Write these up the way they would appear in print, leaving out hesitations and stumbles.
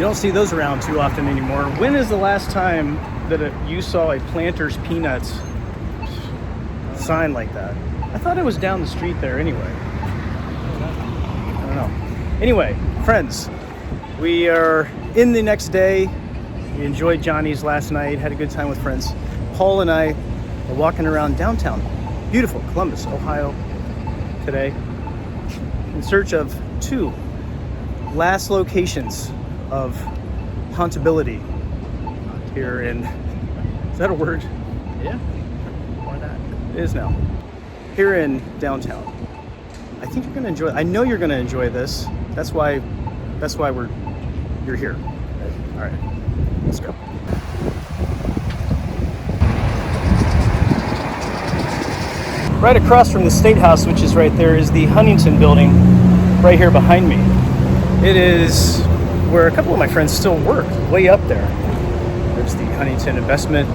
don't see those around too often anymore. When is the last time that you saw a Planters Peanuts sign like that? I thought it was down the street there anyway. I don't know. Anyway, friends, we are in the next day. We enjoyed Johnny's last night, had a good time with friends. Paul and I are walking around downtown, beautiful Columbus, Ohio, today, in search of 2 last locations of hauntability here in, is that a word? Yeah, why not? It is now. Here in downtown. I think you're gonna enjoy, I know you're gonna enjoy this. That's why you're here. All right, let's go. Right across from the Statehouse, which is right there, is the Huntington building right here behind me. It is where a couple of my friends still work, way up there. There's the Huntington Investment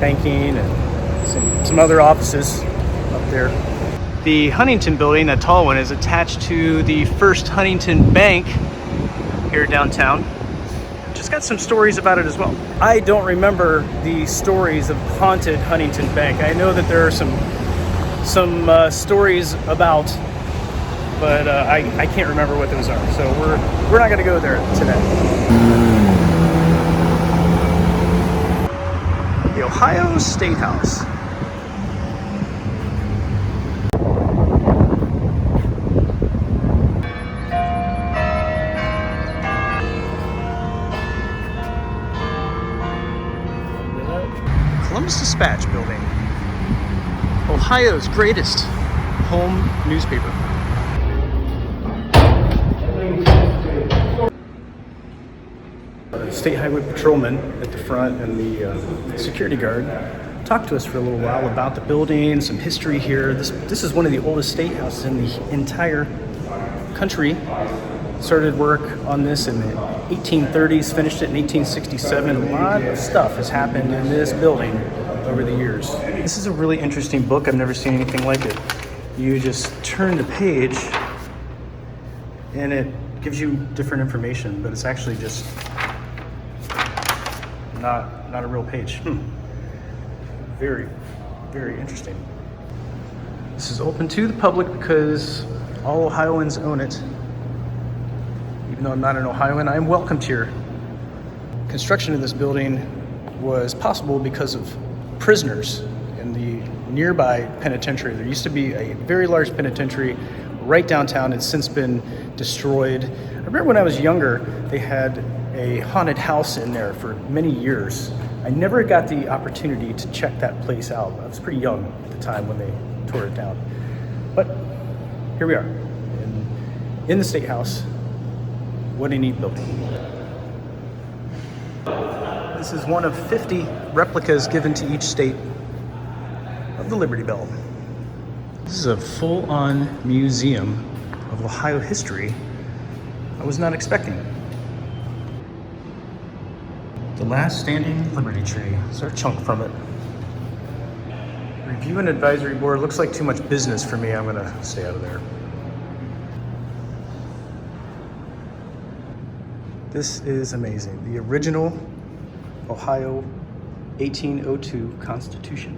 Banking and some other offices up there. The Huntington building, that tall one, is attached to the First Huntington Bank here downtown. Just got some stories about it as well. I don't remember the stories of haunted Huntington Bank. I know that there are some stories about, but I can't remember what those are. So we're not gonna go there today. The Ohio Statehouse. Columbus Dispatch Building, Ohio's greatest home newspaper. State Highway Patrolman at the front and the security guard talked to us for a little while about the building, some history here. This is one of the oldest state houses in the entire country. Started work on this in the 1830s, finished it in 1867. A lot of stuff has happened in this building over the years. This is a really interesting book. I've never seen anything like it. You just turn the page and it gives you different information, but it's actually just not a real page. Very, very interesting. This is open to the public because all Ohioans own it. Even though I'm not an Ohioan, I am welcomed here. Construction of this building was possible because of prisoners in the nearby penitentiary. There used to be a very large penitentiary right downtown. It's since been destroyed. I remember when I was younger, they had a haunted house in there for many years. I never got the opportunity to check that place out. I was pretty young at the time when they tore it down. But here we are in the State House. What a neat building. This is one of 50 replicas given to each state of the Liberty Bell. This is a full-on museum of Ohio history I was not expecting. The last standing Liberty Tree. There's our chunk from it. Review and advisory board. Looks like too much business for me. I'm gonna stay out of there. This is amazing. The original Ohio 1802 Constitution.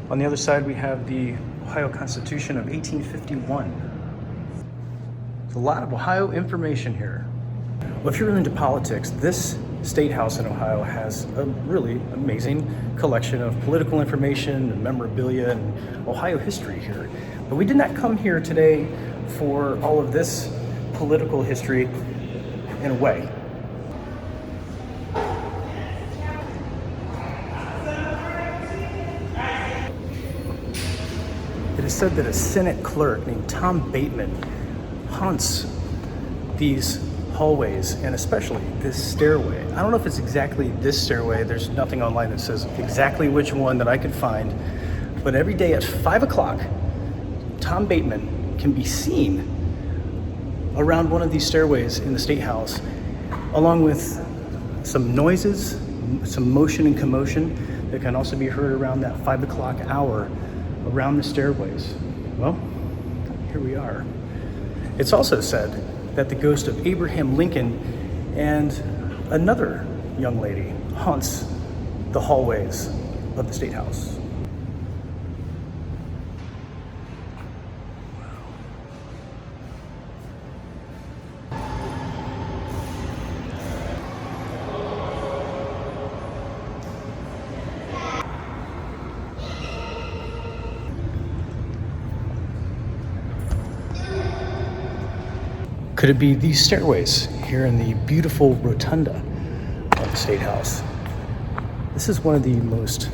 On the other side, we have the Ohio Constitution of 1851. There's a lot of Ohio information here. Well, if you're into politics, this state house in Ohio has a really amazing collection of political information and memorabilia and Ohio history here. But we did not come here today for all of this political history in a way. It is said that a Senate clerk named Tom Bateman haunts these hallways, and especially this stairway. I don't know if it's exactly this stairway. There's nothing online that says exactly which one that I could find. But every day at 5 o'clock, Tom Bateman can be seen around one of these stairways in the State House, along with some noises, some motion and commotion. that can also be heard around that 5 o'clock hour around the stairways. Well, here we are. It's also said that the ghost of Abraham Lincoln and another young lady haunts the hallways of the State House. Could it be these stairways here in the beautiful rotunda of the State House? This is one of the most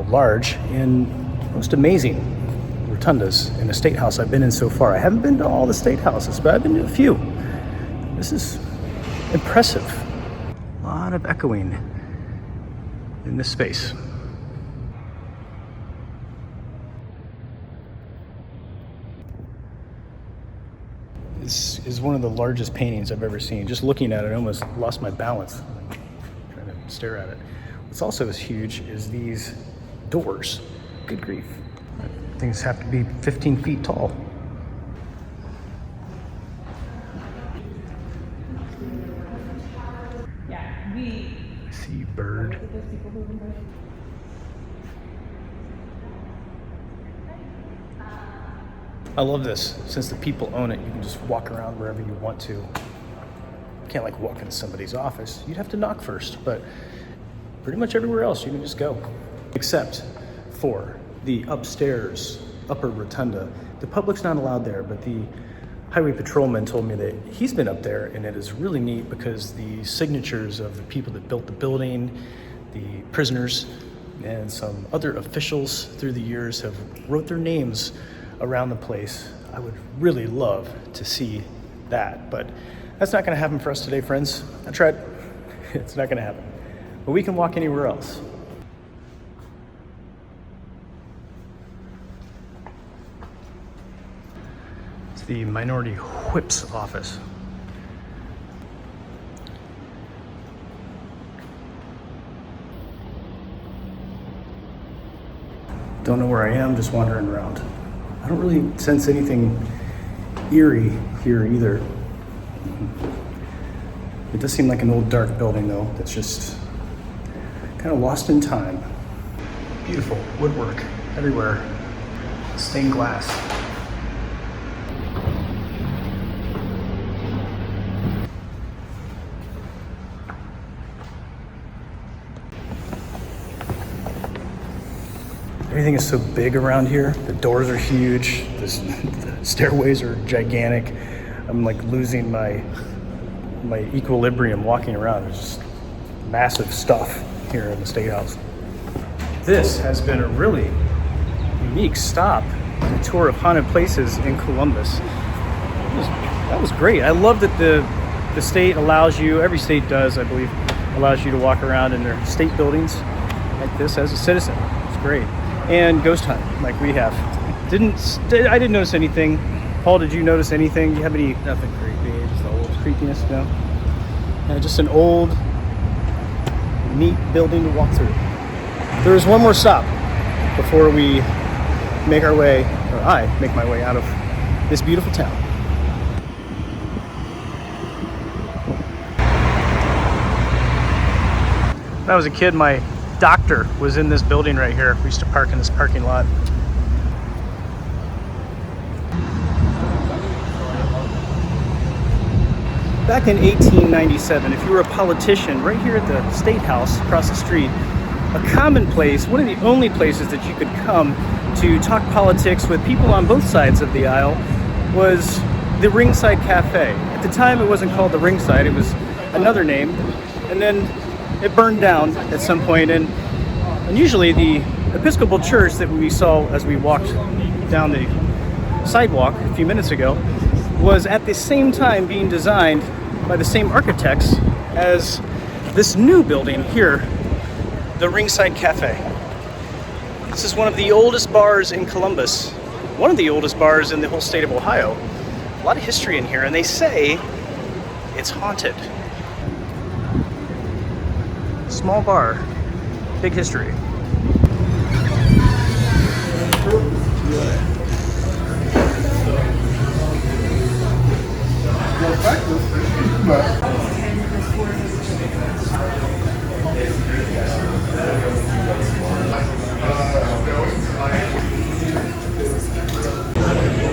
large and most amazing rotundas in a State House I've been in so far. I haven't been to all the State Houses, but I've been to a few. This is impressive. A lot of echoing in this space. This is one of the largest paintings I've ever seen. Just looking at it, I almost lost my balance trying to stare at it. What's also as huge is these doors. Good grief. Things have to be 15 feet tall. See bird. I love this. Since the people own it, you can just walk around wherever you want to. You can't like walk into somebody's office. You'd have to knock first, but pretty much everywhere else you can just go. Except for the upstairs, upper rotunda. The public's not allowed there, but the highway patrolman told me that he's been up there, and it is really neat because the signatures of the people that built the building, the prisoners, and some other officials through the years have wrote their names around the place. I would really love to see that, but that's not gonna happen for us today, friends. I tried. It's not gonna happen. But we can walk anywhere else. It's the Minority Whip's office. Don't know where I am, just wandering around. I don't really sense anything eerie here either. It does seem like an old dark building though, that's just kind of lost in time. Beautiful woodwork everywhere. Stained glass. Everything is so big around here. The doors are huge. The stairways are gigantic. I'm like losing my equilibrium walking around. There's just massive stuff here in the State House. This has been a really unique stop on a tour of haunted places in Columbus. That was great. I love that the state allows you, every state does, I believe, allows you to walk around in their state buildings like this as a citizen. It's great. And ghost hunt like we have. I didn't notice anything. Paul, did you notice anything? Do you have any? Nothing creepy, just old creepiness? No. Just an old, neat building to walk through. There is one more stop before we make our way, or I make my way out of this beautiful town. When I was a kid, my doctor was in this building right here. We used to park in this parking lot. Back in 1897, if you were a politician, right here at the State House across the street, a common place, one of the only places that you could come to talk politics with people on both sides of the aisle, was the Ringside Cafe. At the time, it wasn't called the Ringside, it was another name. And then it burned down at some point, and usually the Episcopal Church that we saw as we walked down the sidewalk a few minutes ago was at the same time being designed by the same architects as this new building here, the Ringside Cafe. This is one of the oldest bars in Columbus, one of the oldest bars in the whole state of Ohio. A lot of history in here, and they say it's haunted. Small bar, Big history.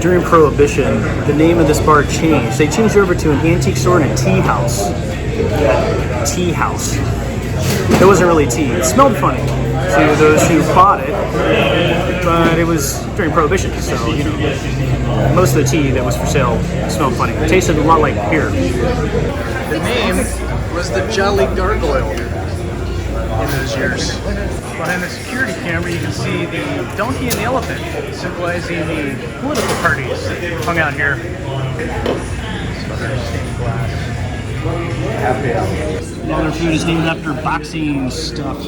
During Prohibition, the name of this bar changed. They changed over to an antique store and a tea house. Tea house. It wasn't really tea. It smelled funny to those who bought it, but it was during Prohibition, so you know, most of the tea that was for sale smelled funny. It tasted a lot like beer. The name was the Jolly Gargoyle in those years. Behind the security camera, you can see the donkey and the elephant, symbolizing the political parties that hung out here. Some other stained glass. Happy hour. All their food is named after boxing stuff.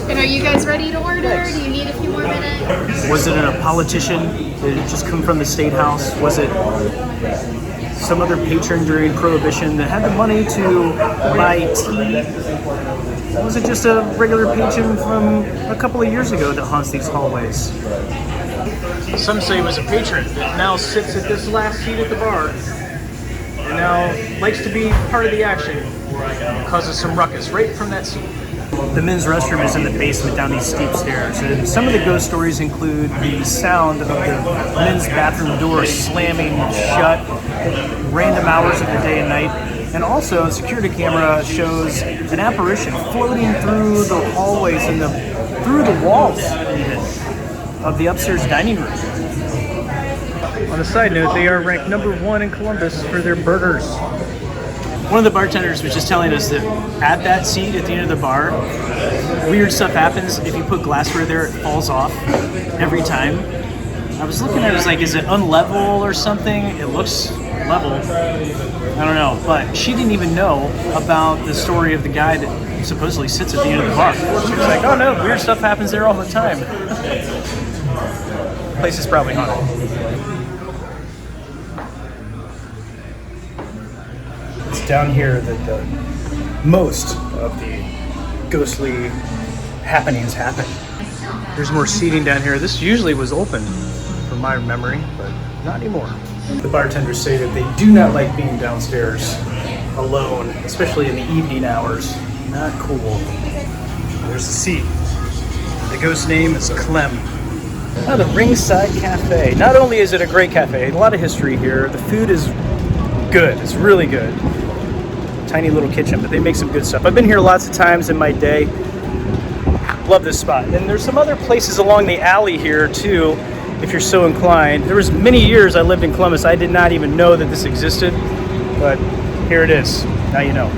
And are you guys ready to order? Do you need a few more minutes? Was it a politician? Did it just come from the Statehouse? Was it some other patron during Prohibition that had the money to buy tea? Was it just a regular patron from a couple of years ago that haunts these hallways? Some say it was a patron that now sits at this last seat at the bar and now likes to be part of the action, causes some ruckus right from that seat. The men's restroom is in the basement down these steep stairs, and some of the ghost stories include the sound of the men's bathroom door slamming shut random hours of the day and night, and also a security camera shows an apparition floating through the hallways and through the walls even of the upstairs dining room. On a side note, they are ranked #1 in Columbus for their burgers. One of the bartenders was just telling us that at that seat at the end of the bar, weird stuff happens. If you put glassware there, it falls off every time. I was looking at it, I was like, is it unlevel or something? It looks level. I don't know, but she didn't even know about the story of the guy that supposedly sits at the end of the bar. She was like, oh no, weird stuff happens there all the time. The place is probably haunted. It's down here that most of the ghostly happenings happen. There's more seating down here. This usually was open from my memory, but not anymore. The bartenders say that they do not like being downstairs alone, especially in the evening hours. Not cool. There's the seat. The ghost name is Clem. Now the Ringside Cafe. Not only is it a great cafe, a lot of history here. The food is good. It's really good. Tiny little kitchen, but they make some good stuff. I've been here lots of times in my day. Love this spot. And there's some other places along the alley here too, if you're so inclined. There was many years I lived in Columbus. I did not even know that this existed, but here it is. Now you know.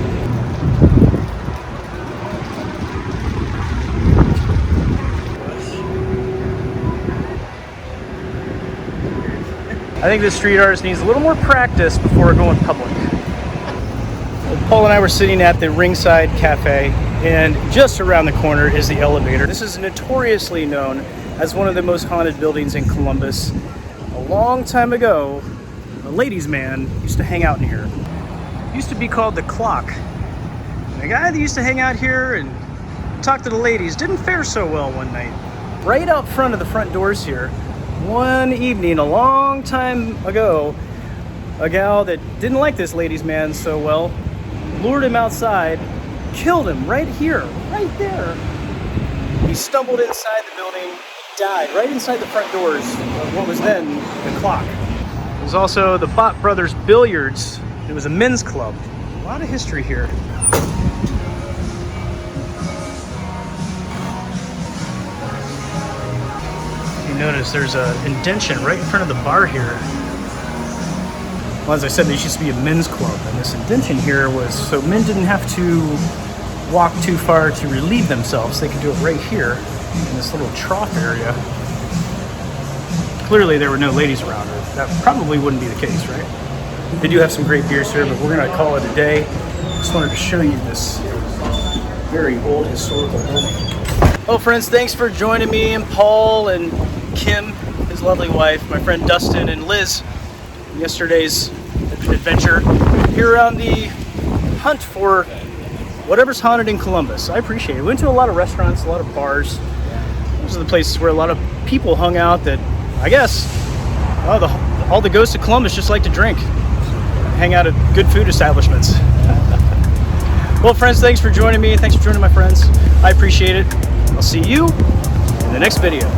I think this street artist needs a little more practice before going public. Paul and I were sitting at the Ringside Cafe, and just around the corner is the elevator. This is notoriously known as one of the most haunted buildings in Columbus. A long time ago, a ladies' man used to hang out in here. It used to be called the Clock. And the guy that used to hang out here and talk to the ladies didn't fare so well one night. Right out front of the front doors here, one evening a long time ago, a gal that didn't like this ladies' man so well lured him outside, killed him right here, right there. He stumbled inside the building, died right inside the front doors of what was then the Clock. It was also the Bott Brothers Billiards. It was a men's club. A lot of history here. You notice there's an indention right in front of the bar here. Well, as I said, this used to be a men's club, and this indention here was so men didn't have to walk too far to relieve themselves. They could do it right here in this little trough area. Clearly there were no ladies around, or that probably wouldn't be the case, right? They do have some great beers here, but we're gonna call it a day. Just wanted to show you this very old historical building. Well, friends, thanks for joining me and Paul and Kim, his lovely wife, my friend Dustin and Liz, yesterday's adventure here on the hunt for whatever's haunted in Columbus. I appreciate it. We went to a lot of restaurants, a lot of bars. Those are the places where a lot of people hung out that, I guess, all the ghosts of Columbus just like to drink, hang out at good food establishments. Well, friends, thanks for joining me. Thanks for joining my friends. I appreciate it. I'll see you in the next video.